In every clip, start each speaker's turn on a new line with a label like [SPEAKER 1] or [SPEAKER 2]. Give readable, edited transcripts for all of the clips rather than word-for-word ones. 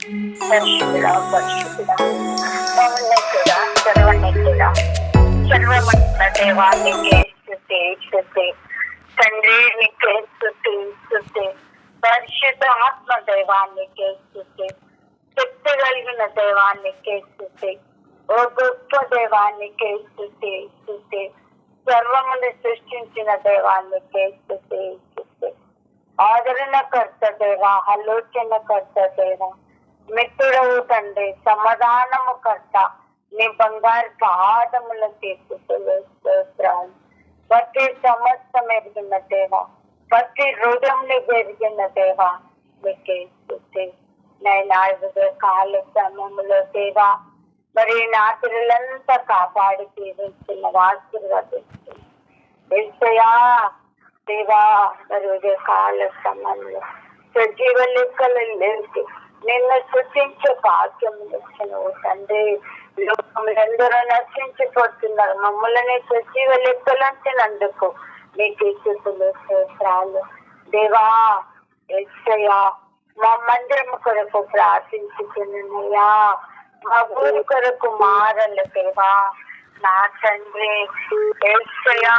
[SPEAKER 1] పరిశుద్ధుడా పరిశుద్ధుడా మౌనతుడా సర్వనతుడా సర్వమంతుల దేవా నీకే స్తుతి స్తుతి. తండ్రి నీకే స్తుతి స్తుతి. పరిశుద్ధ ఆత్మ దైవానికే స్తుతి. శక్తి కలిగిన దైవానికే స్థుతి. ఓ గొప్ప దైవానికే స్థుతి స్థుతి. సర్వమును సృష్టించిన దైవానికే స్థుతి స్థుతి. ఆదరణకర్త దేవా, ఆలోచనకర్త దేవా, మిత్రుడవు తండ్రి, సమాధానము కర్త, నీ బంగారు పాదముల తీసుకులు స్తోత్రాలు. ప్రతి సమస్తం ఎరిగిన దేవా, ప్రతి హృదయంని ఎరిగిన దేవా నీకే స్థుతి. నైనా కాల సమయంలో దేవా మరి నా పిల్లలంతా కాపాడి తీరుస్తున్న ఆశీర్వదిస్తుంది దేవా. మరి కాల సమయంలో సజీవ లెక్కలు లేచి నిన్ను సృష్టించే భాగ్యం ఇచ్చిన తండ్రి. లోకములందరూ నశించిపోతున్నారు, మమ్మల్ని సజీవ లెక్కలంచినందుకు నీకు స్థుతులు స్తోత్రాలు దేవా. యేసయ్యా, మా మందిరం కొరకు ప్రార్థించుకున్నయ్యా, మా ఊరి కొరకు మారలు దేవా నా తండ్రి. యేసయ్యా,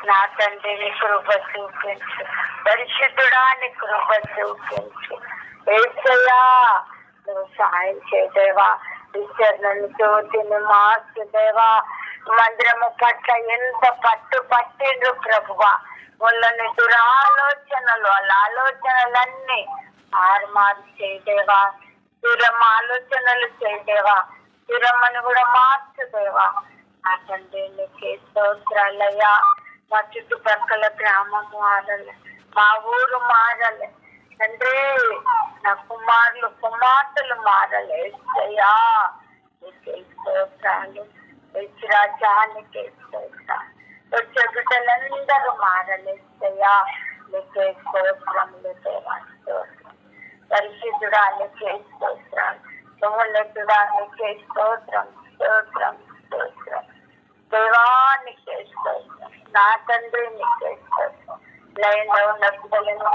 [SPEAKER 1] నా తండ్రి నీ కృప చూపించు, పరిశుద్ధుడా నీ కృప చూపించు. యేసయ్యా, నువ్వు సాయం చేయదేవా. విచారణను జ్యోతిని మార్చు దేవా. మందిరము పట్ల ఎంత పట్టు పట్టిండ్రు ప్రభువా. వాళ్ళని దురాలోచనలు వాళ్ళ ఆలోచనలన్నీ మారు చేయదేవా. దూరం ఆలోచనలు చేయదేవా. దూరమ్మని కూడా మార్చుదేవా. నా తండ్రి నీకే స్తోత్రాలయ్యా. మా చుట్టుపక్కల గ్రామం మారాలి, మా ఊరు మారాలి తండ్రి. నా కుమారులు కుమార్తెలు మారాలి యేసయ్యా. నీకే స్తోత్రాలు. రాజానికి స్తోత్రాలు. వచ్చే బిడ్డలందరూ మారాలి యేసయ్యా. నీకే స్తోత్రములు దేవా. స్తోత్రం. పరిశుద్ధుడా నీకే స్తోత్రాలు. సోమలతుడా నీకే స్తోత్రం స్తోత్రం స్తోత్రం దేవా. నీకే స్తోత్రం. నా తండ్రి నీకే స్తోత్రం. లైన్లో ఉన్న బిడ్డలను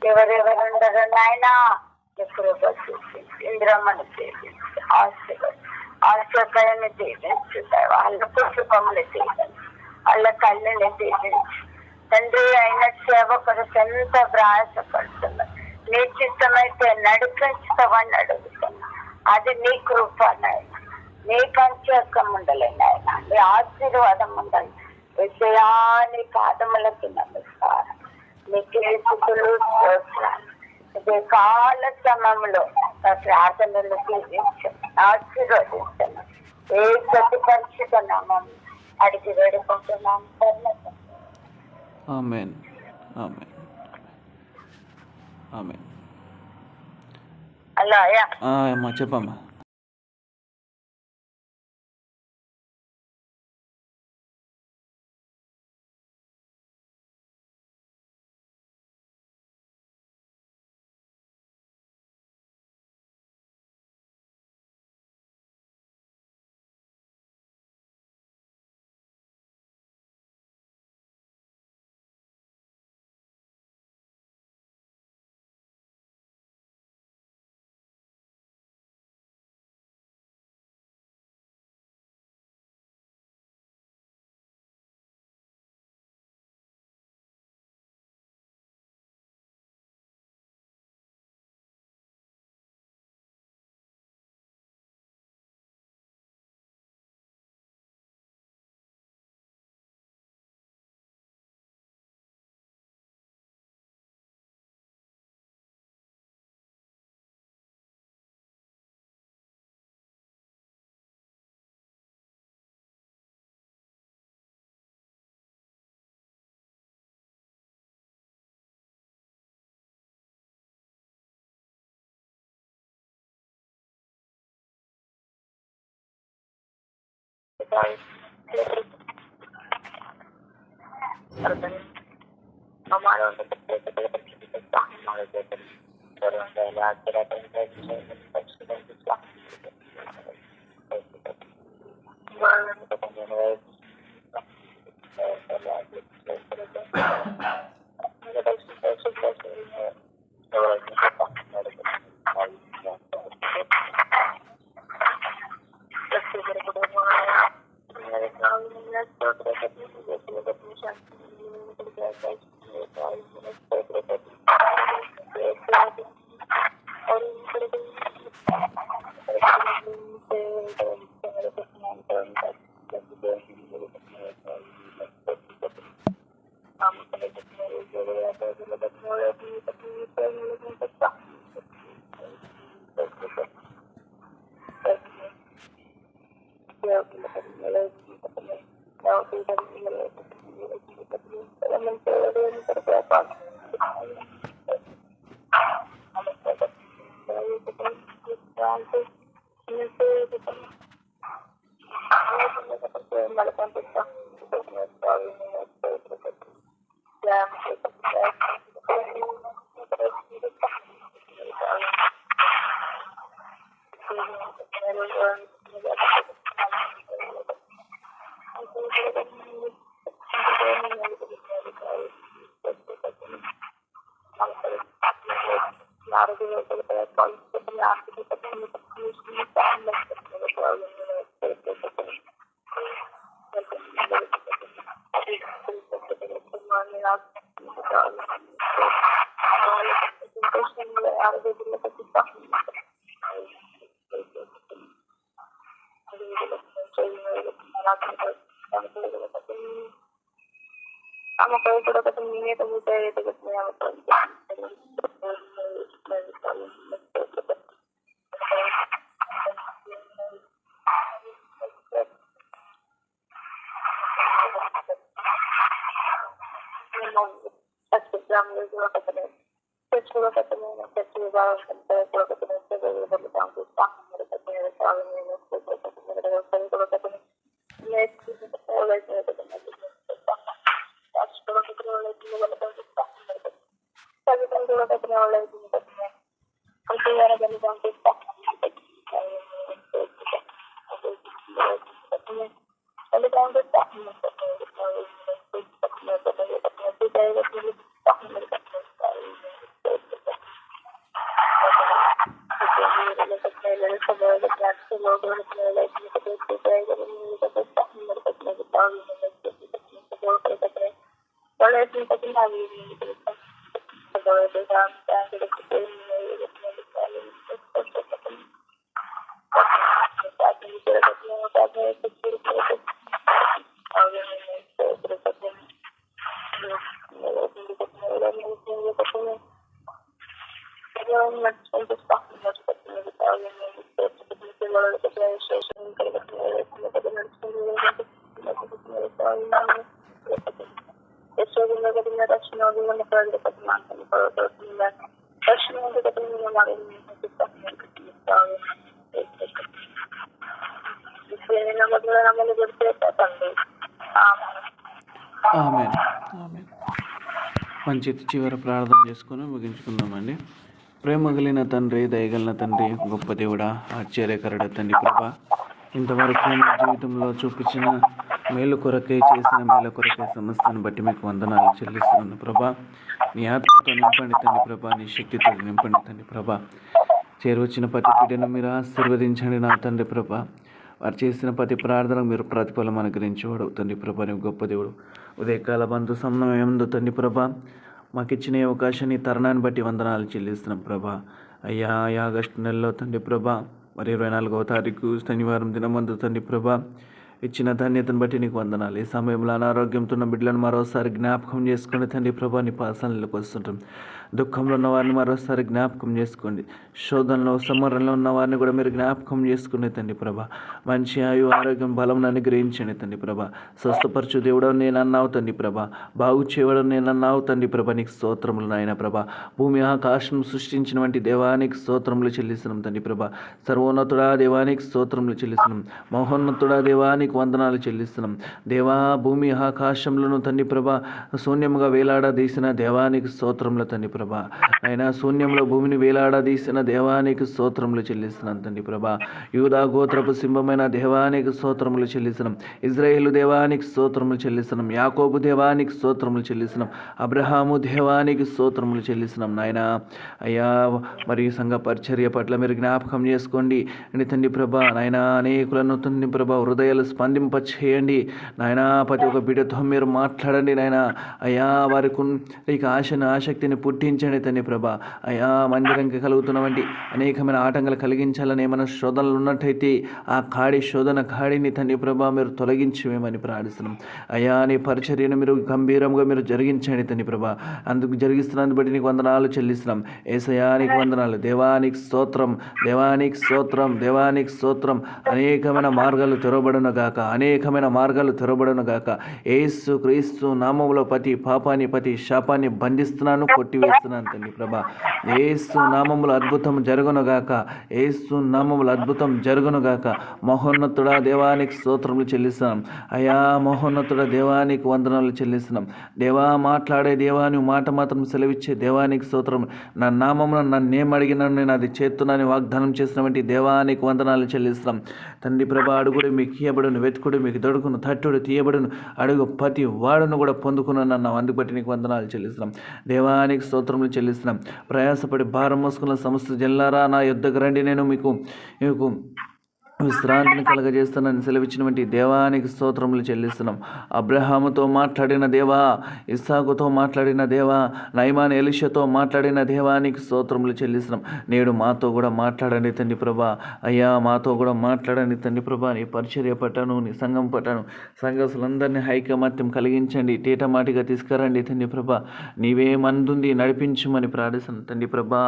[SPEAKER 1] ఎవరెవరుండరో నాయనా ఎప్పుడు ఇంద్రమ్మను చేపించి ఆశ్చర్యాన్ని చేపించు. వాళ్ళ కుటుంబములు చేపించు, వాళ్ళ కళ్ళని చేపించు తండ్రి. అయిన సేవ కొరకు ఎంత ప్రయాసపడుతున్నా, నీ చిత్తమైతే నడిపించుతావని అడుగుతున్నా. అది నీ కృప నాయన, నీ పంచకం ఉండాలి నాయన, నీ ఆశీర్వాదం ఉండాలి. విషయాన్ని పాదములకి నమస్కారం. నీకే స్తుతులు స్తోత్రాలు. ఇదే కాల సమయంలో ప్రార్థనలు ఆశీర్వదించను. ఏ ప్రతి పరిస్థితి నామం అడిగి వేడుకుంటున్నాం.
[SPEAKER 2] ఆమేన్ ఆమేన్ ఆమేన్.
[SPEAKER 1] అలా
[SPEAKER 2] అమ్మా చెప్పమ్మా. ఆమెన్. ఆమెన్. మంచి చివరి ప్రార్థన చేసుకొని ముగించుకుందామండి. ప్రేమ కలిగిన తండ్రి, దయగలిగిన తండ్రి, గొప్ప దేవుడా, ఆశ్చర్యకరుడ తండ్రి ప్రభా, ఇంతవరకు నా జీవితంలో చూపించిన మేలు కొరకే, చేసిన మేలు కొరకే సమస్తాన్ని బట్టి మీకు వందనాలు చెల్లిస్తున్నాను ప్రభా. నీ ఆత్మతో నింపండి తండ్రి ప్రభా, నీ శక్తితో నింపండి తండ్రి ప్రభా. చేరువచ్చిన ప్రతి బిడ్డను మీరు ఆశీర్వదించండి నా తండ్రి ప్రభా. వారు చేసిన ప్రతి ప్రార్థనకు మీరు ప్రతిఫలం అనుగ్రహించేవాడు తండ్రి ప్రభా. నీ గొప్ప దేవుడు. ఉదయకాల బంధు సమయమందు తండ్రి ప్రభా, మాకు ఇచ్చిన ఈ అవకాశాన్ని, తరుణాన్ని బట్టి వందనాలు చెల్లిస్తున్నాం ప్రభా. అయ్యా, ఆగస్టు నెలలో తండ్రి ప్రభా, మరి 24వ తారీఖు శనివారం దినమందు తండ్రి ప్రభా ఇచ్చిన ధన్యతను బట్టి నీకు వందనాలు. ఈ సమయంలో అనారోగ్యంతో ఉన్న బిడ్డలను మరోసారి జ్ఞాపకం చేసుకోండి తండ్రి ప్రభా. నీ పాసనలోకి వస్తుంటాం. దుఃఖంలో ఉన్న వారిని మరోసారి జ్ఞాపకం చేసుకోండి. శోధనలో, సమరంలో ఉన్న వారిని కూడా మీరు జ్ఞాపకం చేసుకునే తండ్రి ప్రభా. మంచి ఆయు, ఆరోగ్యం, బలం అనుగ్రహించండి తండ్రి ప్రభా. స్వస్థపరచు దేవుడవు నేను అన్నావు తండ్రి ప్రభా. బాగు చేయడం నేను అన్నావు తండ్రి ప్రభా. నీకు స్తోత్రములు నాయన ప్రభా. భూమి ఆకాశం సృష్టించిన వంటి దేవానికి స్తోత్రములు చెల్లిస్తున్నాం తండ్రి ప్రభా. సర్వోన్నతుడా దేవానికి స్తోత్రములు చెల్లిస్తున్నాం. మహోన్నతుడా దేవానికి వందనాలు చెల్లిస్తున్నాం. దేవా, భూమి ఆకాశంలోను తండ్రి ప్రభా శూన్యముగా వేలాడదీసిన దేవానికి స్తోత్రములు తండ్రి ప్రభా. ప్రభా. అయినా శూన్యంలో భూమిని వేలాడదీసిన దేవానికి స్తోత్రములు చెల్లిస్తున్నాం తండ్రి ప్రభా. యూదా గోత్రపు సింహమైన దేవానికి స్తోత్రములు చెల్లిస్తున్నాం. ఇజ్రాయేలు దేవానికి స్తోత్రములు చెల్లిస్తున్నాం. యాకోబు దేవానికి స్తోత్రములు చెల్లిస్తున్నాం. అబ్రహాము దేవానికి స్తోత్రములు చెల్లిస్తున్నాం. నాయన అయ్యా మరి సంఘ పరిచర్య పట్ల మీరు జ్ఞాపకం చేసుకోండి అని తండ్రి ప్రభా. నాయన అనేకులను తండ్రి ప్రభా హృదయాలు స్పందింప చేయండి నాయన. ప్రతి ఒక్క బిడ్డతో మీరు మాట్లాడండి నాయన. అయ్యా వారికి ఆశను ఆసక్తిని పుట్టించండి తండ్రి ప్రభా. అయ్యా మందిరంకి కలుగుతున్నవంటి అనేకమైన ఆటంకాలు కలిగించాలని ఏమైనా శోధనలు ఉన్నట్టయితే ఆ శోధన కాడిని తండ్రి ప్రభా మీరు తొలగించమేమని ప్రార్థిస్తున్నాం. అయ్యా నీ పరిచర్యను మీరు గంభీరంగా మీరు జరిగించండి తండ్రి ప్రభా. అందుకు జరిగిస్తున్నందుకు బట్టి నీకు వందనాలు చెల్లిస్తున్నాం. యేసయ్యా నీకు వందనాలు. దేవానికి స్తోత్రం, దేవానికి స్తోత్రం, దేవానికి స్తోత్రం. అనేకమైన మార్గాలు తెరవబడును గాక, అనేకమైన మార్గాలు తెరవబడును గాక. యేసు క్రీస్తు నామములో ప్రతి పాపాన్ని ప్రతి శాపాన్ని బంధిస్తున్నాను, కొట్టివేస్తున్నాను తండ్రి ప్రభా. యేసు నామములో అద్భుతం జరుగునుగాక, యేసు నామములో అద్భుతం జరుగునుగాక. మహోన్నతుడా దేవానికి స్తోత్రములు చెల్లిస్తున్నాం. అయా మహోన్నతుడా దేవానికి వందనాలు చెల్లిస్తున్నాం. దేవా మాట్లాడే దేవా నువ్వు మాట మాత్రం సెలవిచ్చే దేవానికి స్తోత్రం. నా నామమున నన్నేం అడిగినాను నేను అది చేస్తున్నాను వాగ్దానం చేసినటువంటి దేవానికి వందనాలు చెల్లిస్తున్నాం తండ్రి ప్రభా. అడుగుడు మీకు ఇయ్యబడును, వెతుకుడు మీకు దొడుకును, తట్టుడు తీయబడును, అడుగు ప్రతి వాడును కూడా పొందుకున్నాను. అందుకు బట్టి నీకు వందనాలు చెల్లిస్తున్నాం. దేవానికి స్తోత్రములు చెల్లిస్తున్నాం. ప్రయాసపడి భారం మోసుకున్న సమస్త జల్లారా నా యుద్ధకు రండి, నేను మీకు విశ్రాంతిని కలగజేస్తానని సెలవిచ్చినటువంటి దేవానికి స్తోత్రములు చెల్లిస్తున్నాం. అబ్రహాముతో మాట్లాడిన దేవా, ఇస్సాకుతో మాట్లాడిన దేవా, నయమాన్ ఎలీషాతో మాట్లాడిన దేవానికి స్తోత్రములు చెల్లిస్తున్నాం. నేడు మాతో కూడా మాట్లాడండి తండ్రి ప్రభా. అయ్యా మాతో కూడా మాట్లాడండి తండ్రి ప్రభా. నీ పరిచర్య పట్టాను, నీ సంఘం పట్టాను, సంఘస్థులందరినీ ఐకమత్యం కలిగించండి, తేటమాటిగా తీసుకురండి తండ్రి ప్రభా. నీవే మందుంది నడిపించమని ప్రార్థిస్తున్నాం తండ్రి ప్రభా.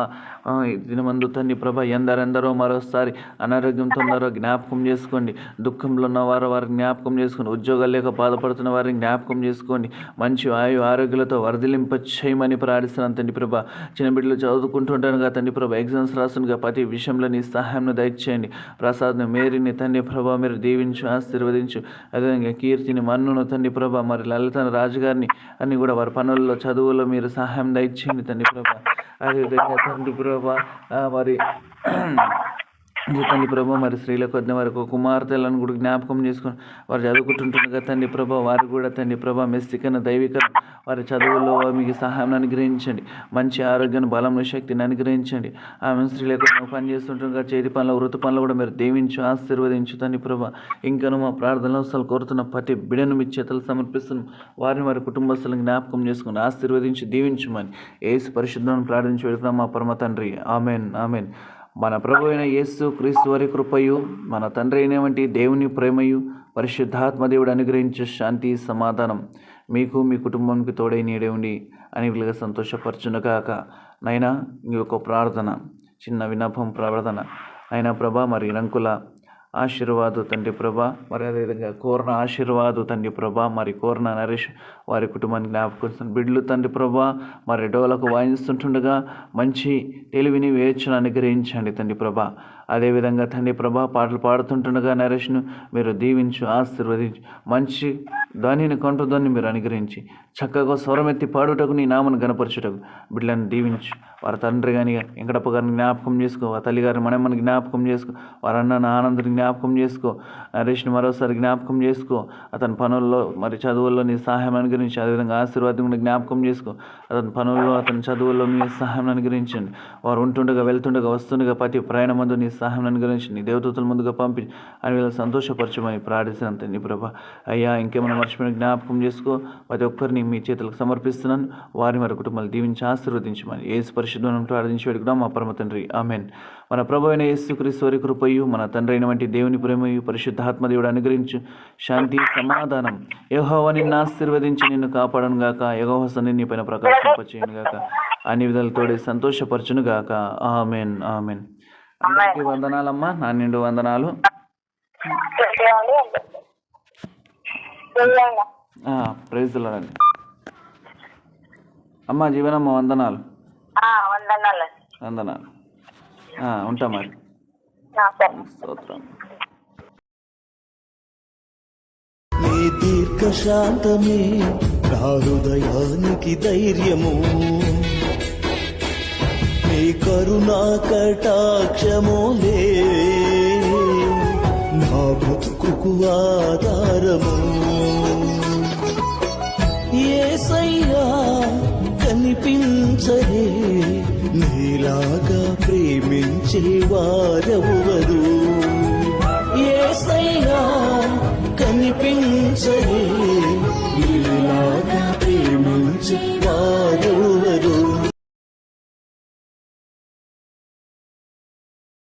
[SPEAKER 2] దినమందు తండ్రి ప్రభా ఎందరెందరో మరోసారి అనారోగ్యంతో ఉన్నారో జ్ఞాపకం చేసుకోండి. దుఃఖంలో ఉన్న వారిని జ్ఞాపకం చేసుకోండి. ఉద్యోగాలు లేక బాధపడుతున్న వారిని జ్ఞాపకం చేసుకోండి. మంచి ఆరోగ్యాలతో వర్ధిలింప చేయమని ప్రార్థిస్తున్నాను తండ్రి ప్రభా. చిన్న బిడ్డలు చదువుకుంటుంటానుగా తండ్రి ప్రభా, ఎగ్జామ్స్ రాస్తుండగా ప్రతి విషయంలో నీ సహాయం దయచేయండి. ప్రసాద్ని మేరీని తండ్రి ప్రభా మీరు దీవించు, ఆశీర్వదించు. అదేవిధంగా కీర్తిని మన్నును తండ్రి ప్రభా, మరి లలిత రాజుగారిని అన్ని కూడా వారి పనుల్లో చదువుల్లో మీరు సహాయం దయచేయండి తండ్రి ప్రభా. అదేవిధంగా తండ్రి ప్రభా మరి తండ్రి ప్రభా మరి స్త్రీలకు వద్ద వరకు కుమార్తెలను కూడా జ్ఞాపకం చేసుకొని వారు చదువుకుంటుండగా తండ్రి ప్రభా వారు కూడా తండ్రి ప్రభా మెస్తికను దైవికను వారి చదువుల్లో మీకు సహాయం అనుగ్రహించండి. మంచి ఆరోగ్యాన్ని బలం శక్తిని అనుగ్రహించండి. ఆమె స్త్రీలకు పని చేస్తుండగా చేతి పనుల వృత్తి పనులు కూడా మీరు దీవించు, ఆశీర్వదించు తండ్రి ప్రభా. ఇంకను మా ప్రార్థనలు అసలు కోరుతున్న ప్రతి బిడను మీ చేతులు సమర్పిస్తున్నాం. వారిని వారి కుటుంబస్తులను జ్ఞాపకం చేసుకుని ఆశీర్వదించి దీవించమని యేసు పరిశుద్ధులను ప్రార్థించి వెళ్తున్నాం మా పరమ తండ్రి. Amen, amen. మన ప్రభు అయిన యేసు క్రీస్తు వారి కృపయు, మన తండ్రి అయినటువంటి దేవుని ప్రేమయు, పరిశుద్ధాత్మ దేవుడు అనుగ్రహించే శాంతి సమాధానం మీకు మీ కుటుంబానికి తోడై నీడే ఉండి అనేకులుగా సంతోషపరచునుగాక. నైనా ఇంకొక ప్రార్థన, చిన్న విన్నపం ప్రార్థన. అయినా ప్రభా మరి రంకుల ఆశీర్వాదు తండ్రి ప్రభా, మరి అదేవిధంగా కోరిన ఆశీర్వాదు తండ్రి ప్రభా, మరి కోరిన నరేష్ వారి కుటుంబాన్ని జ్ఞాపకం బిడ్డలు తండ్రి ప్రభా, మరి డోలకు వాయిస్తుంటుండగా మంచి తెలివిని వేచను అనుగ్రహించండి తండ్రి ప్రభా. అదేవిధంగా తండ్రి ప్రభా పాటలు పాడుతుంటుండగా నరేష్ను మీరు దీవించు, ఆశీర్వదించు. మంచి ధ్వనిని కంఠధ్వనిని మీరు అనుగ్రహించి చక్కగా స్వరమెత్తి పాడుటకు నీ నామను గణపరచుటకు బిడ్డలను దీవించు. వారి తండ్రి కానీ వెంకటప్ప గారిని జ్ఞాపకం చేసుకో, ఆ తల్లిగారిని మనమ్మని జ్ఞాపకం చేసుకో, వారి అన్న ఆనందని జ్ఞాపకం చేసుకో, నరేష్ని మరోసారి జ్ఞాపకం చేసుకో. అతని పనుల్లో మరి చదువుల్లో నీ సహాయం అనుగ్రహించి, అదేవిధంగా ఆశీర్వాదం కూడా జ్ఞాపకం చేసుకో. అతని పనుల్లో అతని చదువుల్లో మీ సహాయం అనుగ్రహించండి. వారు ఉంటుండగా వెళ్తుండగా వస్తుండగా ప్రతి ప్రయాణం ముందు నీ సహాయం అనుగ్రహించి నీ దేవదూతల ముందుగా పంపి అని వీళ్ళని సంతోషపరచమని ప్రార్థిస్తున్నాను తండ్రి ప్రభా. అయ్యా ఇంకేమైనా మర్చిపోయిన జ్ఞాపకం చేసుకో. ప్రతి ఒక్కరిని మీ చేతులకు సమర్పిస్తున్నాను. వారి వారి కుటుంబాలు దీవించి ఆశీర్వదించమని యేసు పరిశుద్ధం ప్రార్థించి వేడుకున్నాం మా పరమ తండ్రి. ఆమెన్. మన ప్రభు అయిన యేసుక్రీస్తు వారి కృపయు, మన తండ్రి అయినటువంటి దేవుని ప్రేమయు, పరిశుద్ధాత్మ దేవుడు అనుగ్రహించు శాంతి సమాధానం యెహోవా నిన్ను ఆశీర్వదించి నిన్ను కాపాడను గాక, యెహోవా సన్నిధిని నీ పైన ప్రకాశింపచేయును గాక, అన్ని విధాలతోటి సంతోషపరచును గాక. Amen, amen. అందరికీ వందనాలమ్మా, నా నిండు వందనాలు. Praise the lord. అమ్మా జీవనమ్మ వందనాలు. వందనాలు. ఉంటా మరి. స్తోత్రం.
[SPEAKER 3] నీ దీర్ఘశాంతమే నా హృదయానికి ధైర్యము, నీ కరుణా కటాక్షములే నా బ్రతుకుకు ఆధారము. యేసయ్యా కనిపించలే నీలాగా ప్రేమించే వారెవరు. యేసయ్యా కనిపించలే